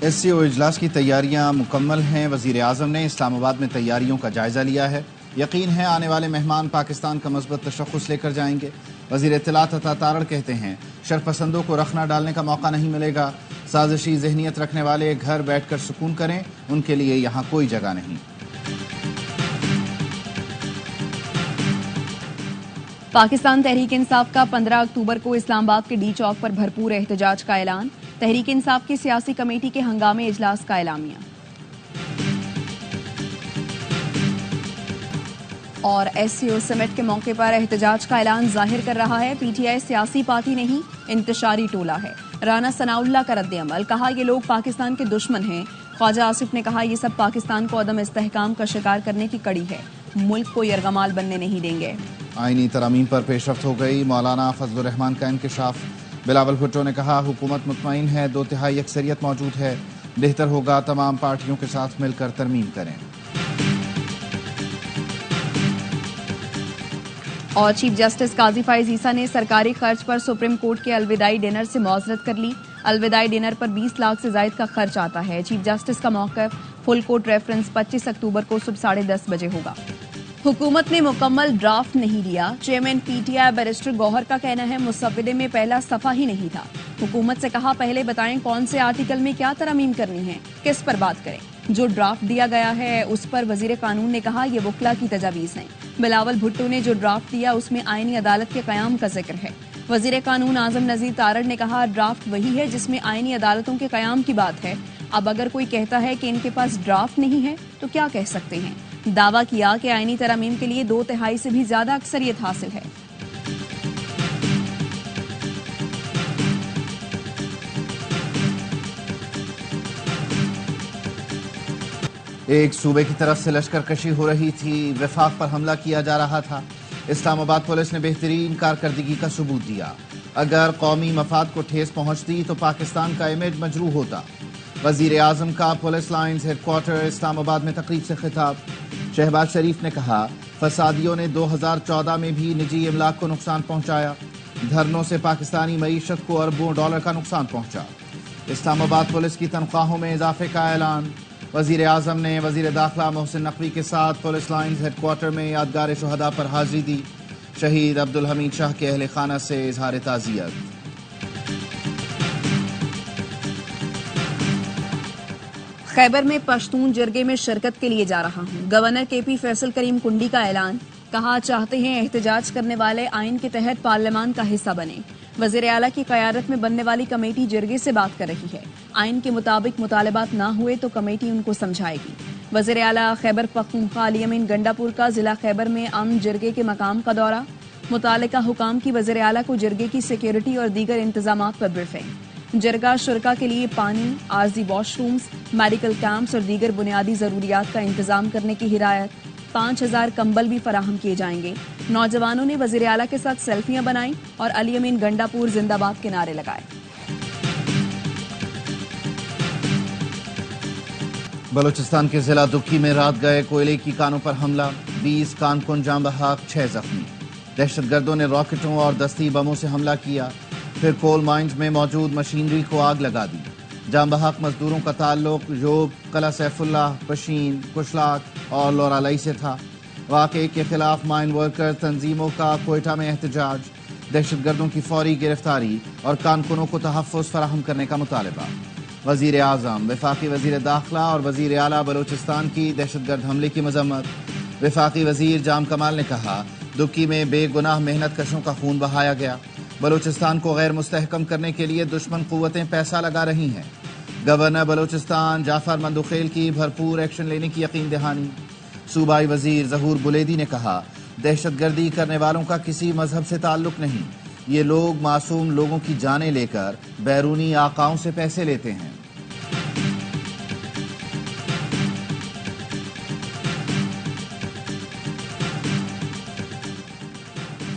S C او اجلاس کی تیاریاں مکمل ہیں۔ وزیر اعظم نے اسلام آباد میں تیاریوں کا جائزہ لیا ہے۔ یقین ہے آنے والے مہمان پاکستان کا مثبت تشخص لے کر جائیں گے۔ وزیر اطلاعات عطا تارڑ کہتے ہیں شرک پسندوں کو رخنہ ڈالنے کا موقع نہیں ملے گا۔ سازشی ذہنیت رکھنے والے گھر بیٹھ کر سکون کریں، ان کے لیے یہاں کوئی جگہ نہیں۔ پاکستان تحریک انصاف کا 15 اکتوبر کو اسلام آباد کے ڈی چوک پر بھرپور احتجاج کا اعلان۔ تحریک انصاف کی سیاسی کمیٹی کے ہنگامی اجلاس کا اعلامیہ۔ اور ایس سی او سمٹ کے موقع پر احتجاج کا اعلان ظاہر کر رہا ہے پی ٹی آئی سیاسی پارٹی نہیں، انتشاری ٹولہ ہے۔ رانا ثناء اللہ کا رد عمل، کہا یہ لوگ پاکستان کے دشمن ہیں۔ خواجہ آصف نے کہا یہ سب پاکستان کو عدم استحکام کا شکار کرنے کی کڑی ہے، ملک کو یرغمال بننے نہیں دیں گے۔ آئینی ترامیم پر پیش رفت ہو گئی، مولانا فضل الرحمان کا انکشاف۔ بلاول بھٹو نے کہا حکومت مطمئن ہے، 2/3 اکثریت موجود ہے، بہتر ہوگا تمام پارٹیوں کے ساتھ مل کر ترمیم کریں۔ اور چیف جسٹس قاضی فائز عیسیٰ نے سرکاری خرچ پر سپریم کورٹ کے الوداعی ڈنر سے معذرت کر لی۔ الوداعی ڈنر پر 20 لاکھ سے زائد کا خرچ آتا ہے۔ چیف جسٹس کا موقف فل کورٹ ریفرنس 25 اکتوبر کو صبح 10:30 بجے ہوگا۔ حکومت نے مکمل ڈرافٹ نہیں لیا، chairman P T I barrister Gohar کا کہنا ہے مسودے میں پہلا صفحہ ہی نہیں تھا۔ حکومت سے کہا پہلے بتائیں کون سے آرٹیکل میں کیا ترامیم کرنی ہے، کس پر بات کریں۔ جو ڈرافٹ دیا گیا ہے اس پر وزیر قانون نے کہا یہ وکلا کی تجاویز ہیں۔ بلاول بھٹو نے جو ڈرافٹ دیا اس میں آئینی عدالت کے قیام کا ذکر ہے۔ وزیر قانون اعظم نذیر تارڑ نے کہا ڈرافٹ وہی ہے جس میں آئینی عدالتوں کے قیام کی بات ہے۔ اب اگر کوئی کہتا ہے کہ ان کے پاس ڈرافٹ نہیں ہے تو کیا کہہ سکتے ہیں۔ دعویٰ کیا کہ آئینی ترامیم کے لیے 2/3 سے بھی زیادہ اکثریت حاصل ہے۔ ایک صوبے کی طرف سے لشکر کشی ہو رہی تھی، وفاق پر حملہ کیا جا رہا تھا۔ اسلام آباد پولیس نے بہترین کارکردگی کا ثبوت دیا۔ اگر قومی مفاد کو ٹھیس پہنچتی تو پاکستان کا امیج مجروح ہوتا۔ وزیر اعظم کا پولیس لائنز ہیڈ کوارٹر اسلام آباد میں تقریب سے خطاب۔ شہباز شریف نے کہا فسادیوں نے 2014 میں بھی نجی املاک کو نقصان پہنچایا۔ دھرنوں سے پاکستانی معیشت کو اربوں ڈالر کا نقصان پہنچا۔ اسلام آباد پولیس کی تنخواہوں میں اضافے کا اعلان۔ وزیر اعظم نے وزیر داخلہ محسن نقوی کے ساتھ پولیس لائنز ہیڈ کوارٹر میں یادگار شہداء پر حاضری دی۔ شہید عبدالحمید شاہ کے اہل خانہ سے اظہار تعزیت۔ خیبر میں پشتون جرگے میں شرکت کے لیے جا رہا ہوں، گورنر کے پی فیصل کریم کنڈی کا اعلان۔ کہا چاہتے ہیں احتجاج کرنے والے آئین کے تحت پارلیمان کا حصہ بنے۔ وزیر اعلیٰ کی قیادت میں بننے والی کمیٹی جرگے سے بات کر رہی ہے۔ آئین کے مطابق مطالبات نہ ہوئے تو کمیٹی ان کو سمجھائے گی۔ وزیر اعلیٰ خیبر پختونخوا علی امین گنڈاپور کا ضلع خیبر میں امن جرگے کے مقام کا دورہ۔ متعلقہ حکام کی وزیر اعلیٰ کو جرگے کی سیکیورٹی اور دیگر انتظامات پر بریفنگ۔ جرگہ شرکا کے لیے پانی، عارضی واش رومز، میڈیکل کیمپس اور دیگر بنیادی ضروریات کا انتظام کرنے کی ہدایت۔ 5000 کمبل بھی فراہم کیے جائیں گے۔ نوجوانوں نے وزیر اعلیٰ کے ساتھ سیلفیاں بنائیں اور علی امین گنڈاپور زندہ باد کے نعرے لگائے۔ بلوچستان کے ضلع دکی میں رات گئے کوئلے کی کانوں پر حملہ، 20 کانکن جاں بحق، 6 زخمی۔ دہشت گردوں نے راکٹوں اور دستی بموں سے حملہ کیا، پھر کول مائنز میں موجود مشینری کو آگ لگا دی۔ جاں بحق مزدوروں کا تعلق یوب، قلعہ سیف اللہ، پشین، کشلاک اور لورالائی سے تھا۔ واقعے کے خلاف مائن ورکر تنظیموں کا کوئٹہ میں احتجاج، دہشت گردوں کی فوری گرفتاری اور کارکنوں کو تحفظ فراہم کرنے کا مطالبہ۔ وزیر اعظم، وفاقی وزیر داخلہ اور وزیر اعلیٰ بلوچستان کی دہشت گرد حملے کی مذمت۔ وفاقی وزیر جام کمال نے کہا دکی میں بے گناہ محنت کشوں کا خون بہایا گیا۔ بلوچستان کو غیر مستحکم کرنے کے لیے دشمن قوتیں پیسہ لگا رہی ہیں۔ گورنر بلوچستان جعفر مندوخیل کی بھرپور ایکشن لینے کی یقین دہانی۔ صوبائی وزیر ظہور بلیدی نے کہا دہشت گردی کرنے والوں کا کسی مذہب سے تعلق نہیں، یہ لوگ معصوم لوگوں کی جانیں لے کر بیرونی آقاؤں سے پیسے لیتے ہیں۔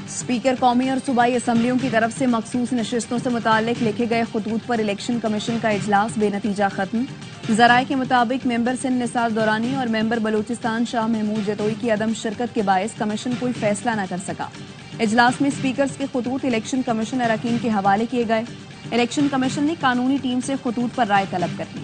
اسپیکر قومی اور صوبائی اسمبلیوں کی طرف سے مخصوص نشستوں سے متعلق لکھے گئے خطوط پر الیکشن کمیشن کا اجلاس بے نتیجہ ختم۔ ذرائع کے مطابق ممبر سندھ نثار دورانی اور ممبر بلوچستان شاہ محمود جتوئی کی عدم شرکت کے باعث کمیشن کوئی فیصلہ نہ کر سکا۔ اجلاس میں اسپیکرز کے خطوط الیکشن کمیشن اراکین کے حوالے کیے گئے۔ الیکشن کمیشن نے قانونی ٹیم سے خطوط پر رائے طلب کر لی۔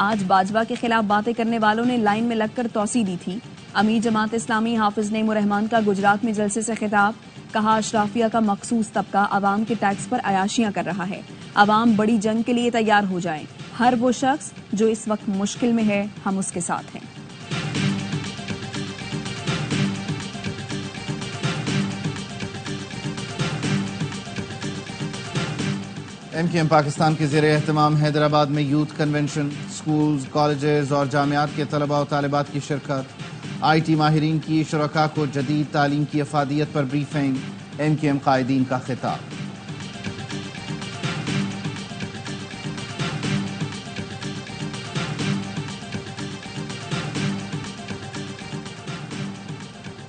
آج باجوہ کے خلاف باتیں کرنے والوں نے لائن میں لگ کر توسیع دی تھی۔ امیر جماعت اسلامی حافظ نعیم الرحمان کا گجرات میں جلسے سے خطاب، کہا اشرافیہ کا مخصوص طبقہ عوام کے ٹیکس پر عیاشیاں کر رہا ہے، عوام بڑی جنگ کے لیے تیار ہو جائیں، ہر وہ شخص جو اس وقت مشکل میں ہے ہم اس کے ساتھ ہیں۔ ایم کیو ایم پاکستان کے زیر اہتمام حیدرآباد میں یوتھ کنونشن، سکولز، کالجز اور جامعات کے طلباء و طالبات کی شرکت، آئی ٹی ماہرین کی شرکاء کو جدید تعلیم کی افادیت پر بریفنگ، ایم کیو ایم قائدین کا خطاب۔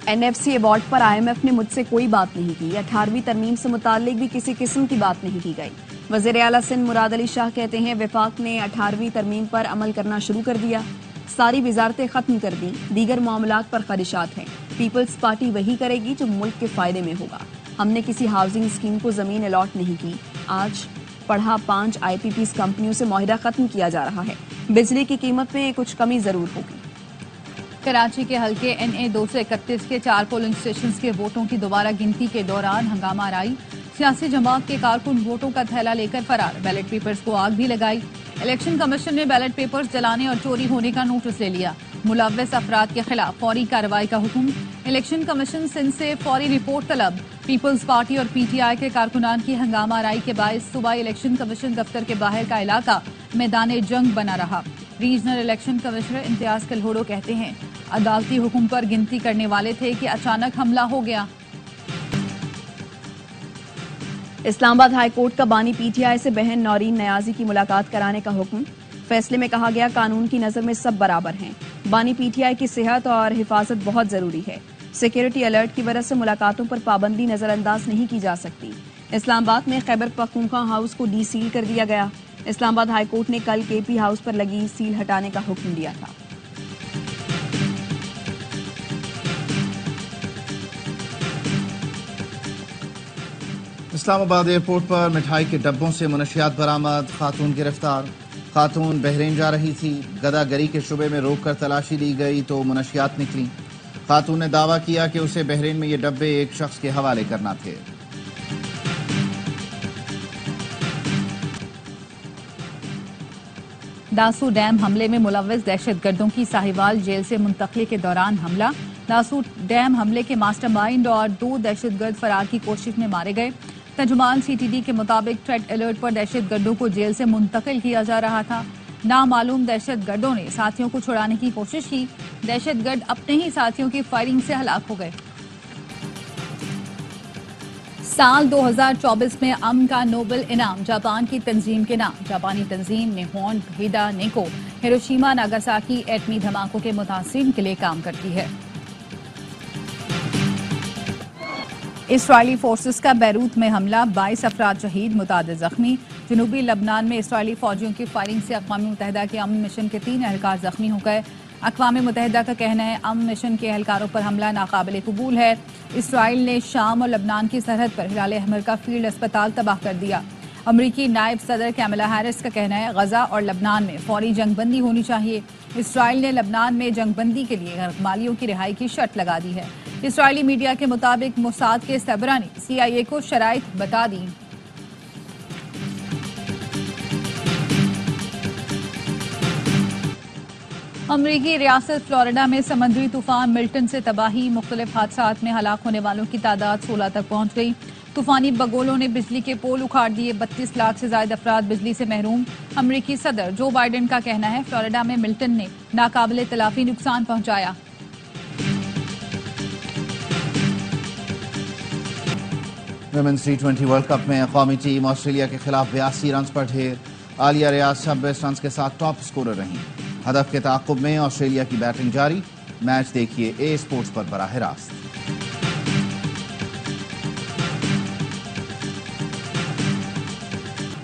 این ایف سی ایوارڈ پر آئی ایم ایف نے مجھ سے کوئی بات نہیں کی، 18ویں ترمیم سے متعلق بھی کسی قسم کی بات نہیں کی گئی۔ وزیر اعلیٰ سندھ مراد علی شاہ کہتے ہیں وفاق نے 18ویں ترمیم پر عمل کرنا شروع کر دیا، ساری وزارتیں ختم کر دیں، دیگر معاملات پر خدشات ہیں، پیپلز پارٹی وہی کرے گی جو ملک کے فائدے میں ہوگا۔ ہم نے کسی ہاؤسنگ اسکیم کو زمین الاٹ نہیں کی، آج پڑھا 5 آئی پی پیز کمپنیوں سے معاہدہ ختم کیا جا رہا ہے، بجلی کی قیمت میں کچھ کمی ضرور ہوگی۔ کراچی کے حلقے این اے 231 کے 4 پولنگ اسٹیشنز کے ووٹوں کی دوبارہ گنتی کے دوران ہنگامہ آرائی، سیاسی جماعت کے کارکن ووٹوں کا تھیلا لے کر فرار، بیلٹ پیپرز کو آگ بھی لگائی۔ الیکشن کمیشن نے بیلٹ پیپرز جلانے اور چوری ہونے کا نوٹس لے لیا، ملوث افراد کے خلاف فوری کارروائی کا حکم۔ الیکشن کمیشن سندھ سے فوری رپورٹ طلب، پیپلز پارٹی اور پی ٹی آئی کے کارکنان کی ہنگامہ آرائی کے باعث صوبائی الیکشن کمیشن دفتر کے باہر کا علاقہ میدان جنگ بنا رہا۔ ریجنل الیکشن کمشنر امتیاز کلہوڑو کہتے ہیں عدالتی حکم پر گنتی کرنے والے تھے کہ اچانک حملہ ہو گیا۔ اسلام آباد ہائی کورٹ کا بانی پی ٹی آئی سے بہن نورین نیازی کی ملاقات کرانے کا حکم، فیصلے میں کہا گیا قانون کی نظر میں سب برابر ہیں، بانی پی ٹی آئی کی صحت اور حفاظت بہت ضروری ہے، سیکیورٹی الرٹ کی وجہ سے ملاقاتوں پر پابندی نظر انداز نہیں کی جا سکتی۔ اسلام آباد میں خیبر پختونخوا ہاؤس کو ڈی سیل کر دیا گیا، اسلام آباد ہائی کورٹ نے کل کے پی ہاؤس پر لگی سیل ہٹانے کا حکم دیا تھا۔ اسلام آباد ایئرپورٹ پر مٹھائی کے ڈبوں سے منشیات برآمد، خاتون گرفتار۔ خاتون بحرین جا رہی تھی، گدا گری کے شعبے میں روک کر تلاشی لی گئی تو منشیات نکلی۔ خاتون نے دعویٰ کیا کہ اسے بحرین میں یہ ڈبے ایک شخص کے حوالے کرنا تھے۔ داسو ڈیم حملے میں ملوث دہشت گردوں کی ساہیوال جیل سے منتقلی کے دوران حملہ، داسو ڈیم حملے کے ماسٹر مائنڈ اور 2 دہشت گرد فرار کی کوشش میں مارے گئے۔ ترجمان سی ٹی ڈی کے مطابق ریڈ الرٹ پر دہشت گردوں کو جیل سے منتقل کیا جا رہا تھا، نامعلوم دہشت گردوں نے ساتھیوں کو چھڑانے کی کوشش کی، دہشت گرد اپنے ہی ساتھیوں کی فائرنگ سے ہلاک ہو گئے۔ سال 2024 میں امن کا نوبل انعام جاپان کی تنظیم کے نام، جاپانی تنظیم نیہون ہیڈا نیکو ہیروشیما ناگاساکی ایٹمی دھماکوں کے متاثرین کے لیے کام کرتی ہے۔ اسرائیلی فورسز کا بیروت میں حملہ، 22 افراد شہید، متعدد زخمی۔ جنوبی لبنان میں اسرائیلی فوجیوں کی فائرنگ سے اقوام متحدہ کے امن مشن کے 3 اہلکار زخمی ہو گئے۔ اقوام متحدہ کا کہنا ہے امن مشن کے اہلکاروں پر حملہ ناقابل قبول ہے۔ اسرائیل نے شام اور لبنان کی سرحد پر ہلال احمر کا فیلڈ اسپتال تباہ کر دیا۔ امریکی نائب صدر کیملا ہیرس کا کہنا ہے غزہ اور لبنان میں فوری جنگ بندی ہونی چاہیے۔ اسرائیل نے لبنان میں جنگ بندی کے لیے غیرمالیوں کی رہائی کی شرط لگا دی ہے۔ اسرائیلی میڈیا کے مطابق موساد کے سربراہ نے سی آئی اے کو شرائط بتا دی۔ امریکی ریاست فلوریڈا میں سمندری طوفان ملٹن سے تباہی، مختلف حادثات میں ہلاک ہونے والوں کی تعداد 16 تک پہنچ گئی۔ طوفانی بگولوں نے بجلی کے پول اکھاڑ دیے، 32 لاکھ سے زائد افراد بجلی سے محروم۔ امریکی صدر جو بائیڈن کا کہنا ہے فلوریڈا میں ملٹن نے ناقابل تلافی نقصان پہنچایا۔ ویمنز ٹی20 ورلڈ کپ میں قومی ٹیم آسٹریلیا کے خلاف 82 رنز پر ڈھیر، عالیہ ریاض 26 رنز کے ساتھ ٹاپ سکورر رہیں۔ ہدف کے تعاقب میں آسٹریلیا کی بیٹنگ جاری، میچ دیکھیے اے اسپورٹس پر براہ راست۔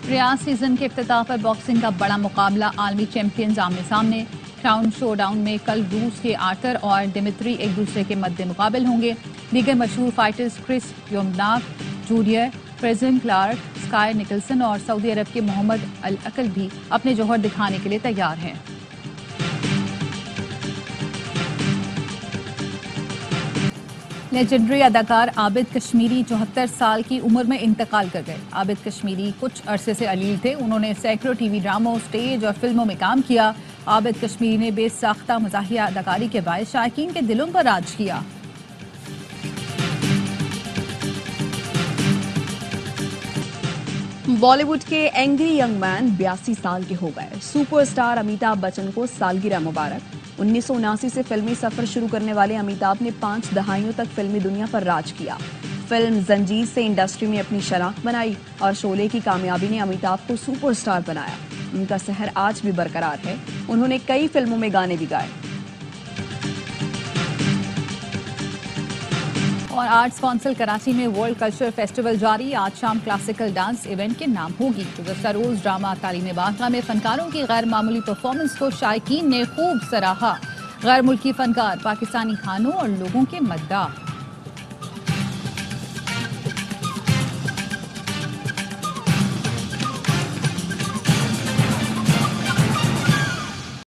ریاض سیزن کے افتتاح پر باکسنگ کا بڑا مقابلہ، عالمی چیمپئنز آمنے سامنے۔ کراؤن شو ڈاؤن میں کل روس کے آرتر اور ڈیمٹری ایک دوسرے کے مد مقابل ہوں گے۔ دیگر مشہور فائٹرز کرس یومناک جوڈیر، فریزن کلارک، اسکائی نکلسن اور سعودی عرب کے محمد العقل بھی اپنے جوہر دکھانے کے لیے تیار ہیں۔ لیجنڈری اداکار عابد کشمیری 74 سال کی عمر میں انتقال کر گئے۔ عابد کشمیری کچھ عرصے سے علیل تھے۔ انہوں نے سینکڑوں ٹی وی ڈراموں، سٹیج اور فلموں میں کام کیا۔ عابد کشمیری نے بے ساختہ مزاحیہ اداکاری کے باعث شائقین کے دلوں پر راج کیا۔ بالی ووڈ کے اینگری ینگ مین 82 سال کے ہو گئے۔ سپر اسٹار امیتابھ بچن کو سالگرہ مبارک۔ 1979 سے فلمی سفر شروع کرنے والے امیتابھ نے 5 دہائیوں تک فلمی دنیا پر راج کیا۔ فلم زنجیر سے انڈسٹری میں اپنی شناخت بنائی اور شعلے کی کامیابی نے امیتابھ کو سپر اسٹار بنایا۔ ان کا سحر آج بھی برقرار ہے۔ انہوں نے کئی فلموں میں گانے بھی گائے۔ اور آرٹس کونسل کراچی میں ورلڈ کلچر فیسٹیول جاری۔ آج شام کلاسیکل ڈانس ایونٹ کے نام ہوگی۔ گزشتہ روز ڈرامہ تعلیم باغہ میں فنکاروں کی غیر معمولی پرفارمنس کو شائقین نے خوب سراہا۔ غیر ملکی فنکار پاکستانی کھانوں اور لوگوں کے مداح۔